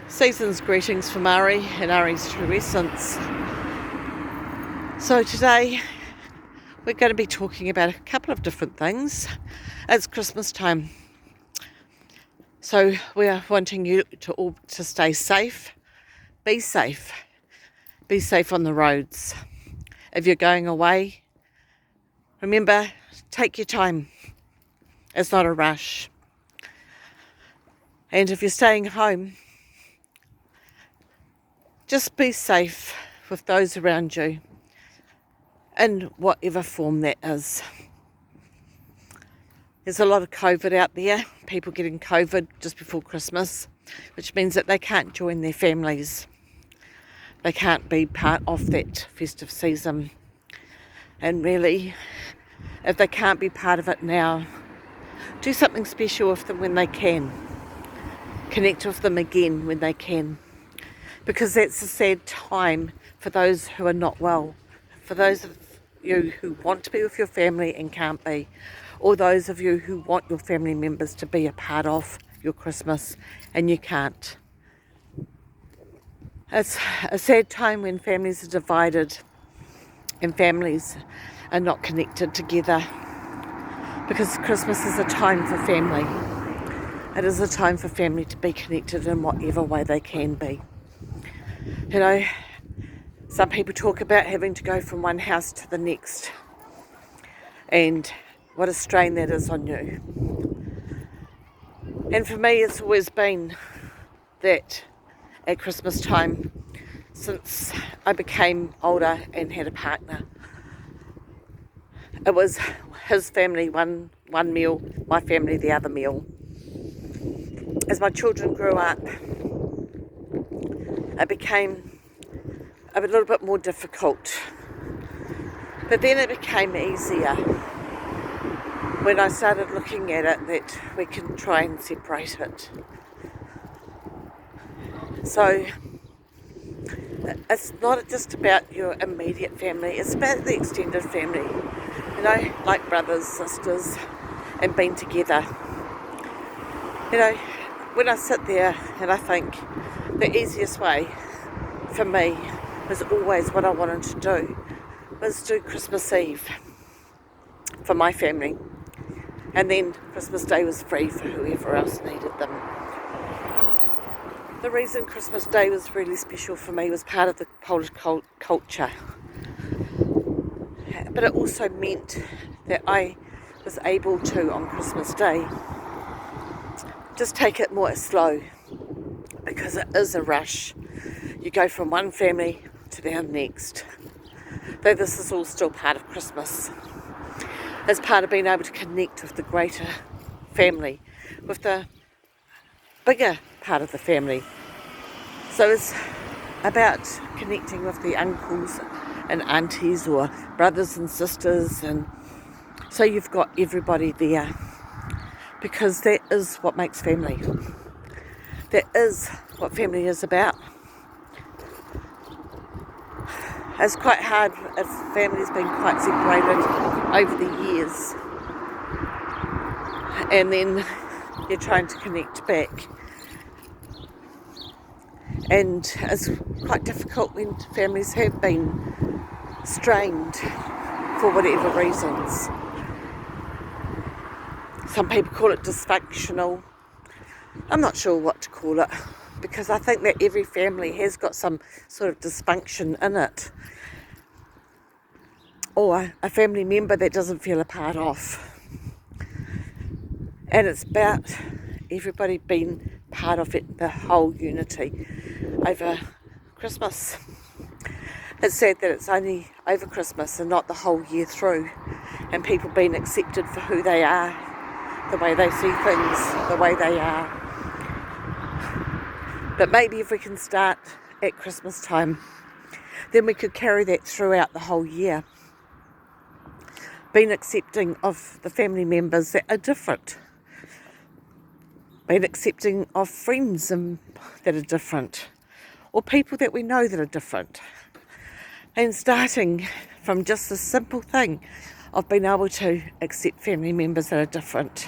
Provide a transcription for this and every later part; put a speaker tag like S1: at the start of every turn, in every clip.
S1: Season's greetings from Ari and Ari's True Essence. So today we're going to be talking about a couple of different things. It's Christmas time, so we are wanting you to all to stay safe. Be safe. Be safe on the roads. If you're going away, remember, take your time. It's not a rush. And if you're staying home, just be safe with those around you in whatever form that is. There's a lot of COVID out there, people getting COVID just before Christmas, which means that they can't join their families. They can't be part of that festive season. And really, if they can't be part of it now, do something special with them when they can. Connect with them again when they can. Because that's a sad time for those who are not well. For those of you who want to be with your family and can't be. Or those of you who want your family members to be a part of your Christmas and you can't. It's a sad time when families are divided and families are not connected together. Because Christmas is a time for family. It is a time for family to be connected in whatever way they can be. You know, some people talk about having to go from one house to the next, and what a strain that is on you. And for me, it's always been that at Christmas time, since I became older and had a partner. It was his family one meal, my family the other meal. As my children grew up, it became a little bit more difficult. But then it became easier when I started looking at it that we can try and separate it. So it's not just about your immediate family, it's about the extended family. You know, like brothers, sisters, and being together. You know, when I sit there and I think the easiest way for me was always what I wanted to do was do Christmas Eve for my family, and then Christmas Day was free for whoever else needed them. The reason Christmas Day was really special for me was part of the Polish culture, but it also meant that I was able to, on Christmas Day, just take it more slow, because it is a rush. You go from one family to the next. Though this is all still part of Christmas. It's part of being able to connect with the greater family, with the bigger part of the family. So it's about connecting with the uncles and aunties or brothers and sisters, and so you've got everybody there, because that is what makes family. That is what family is about. It's quite hard if family's been quite separated over the years, and then you're trying to connect back. And it's quite difficult when families have been strained for whatever reasons. Some people call it dysfunctional. I'm not sure what to call it, because I think that every family has got some sort of dysfunction in it, or a family member that doesn't feel a part of. And it's about everybody being part of it, the whole unity over Christmas. It's sad that it's only over Christmas and not the whole year through, and people being accepted for who they are, the way they see things, the way they are. But maybe if we can start at Christmas time, then we could carry that throughout the whole year. Being accepting of the family members that are different. Being accepting of friends that are different. Or people that we know that are different. And starting from just a simple thing of being able to accept family members that are different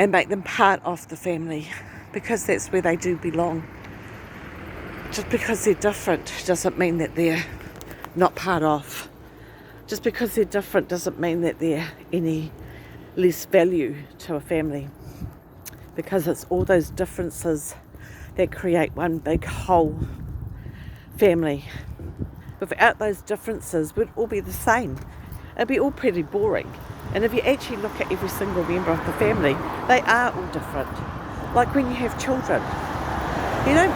S1: and make them part of the family. because that's where they do belong. Just because they're different doesn't mean that they're not part of. Just because they're different doesn't mean that they're any less value to a family, because it's all those differences that create one big whole family. Without those differences, we'd all be the same. It'd be all pretty boring. And if you actually look at every single member of the family, they are all different. Like when you have children, you don't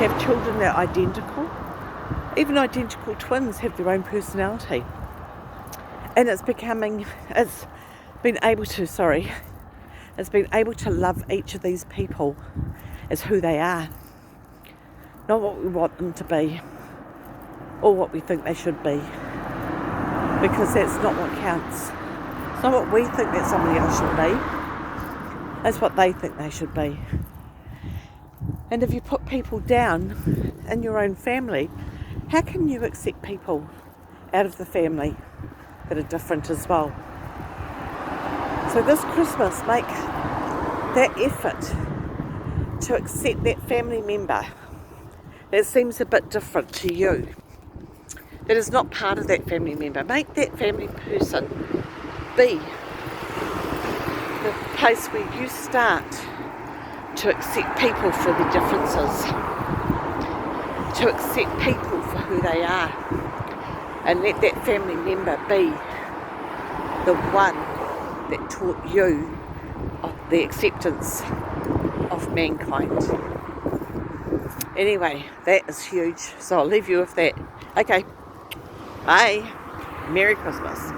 S1: have children that are identical. Even identical twins have their own personality. And it's been able to love each of these people as who they are, not what we want them to be or what we think they should be, because that's not what counts. It's not what we think that somebody else should be, it's what they think they should be. And if you put people down in your own family, how can you accept people out of the family that are different as well? So this Christmas, make that effort to accept that family member that seems a bit different to you, that is not part of that family member. Make that family person be the place where you start to accept people for their differences, to accept people for who they are, and let that family member be the one that taught you of the acceptance of mankind. Anyway, that is huge, so I'll leave you with that. Okay, bye. Merry Christmas.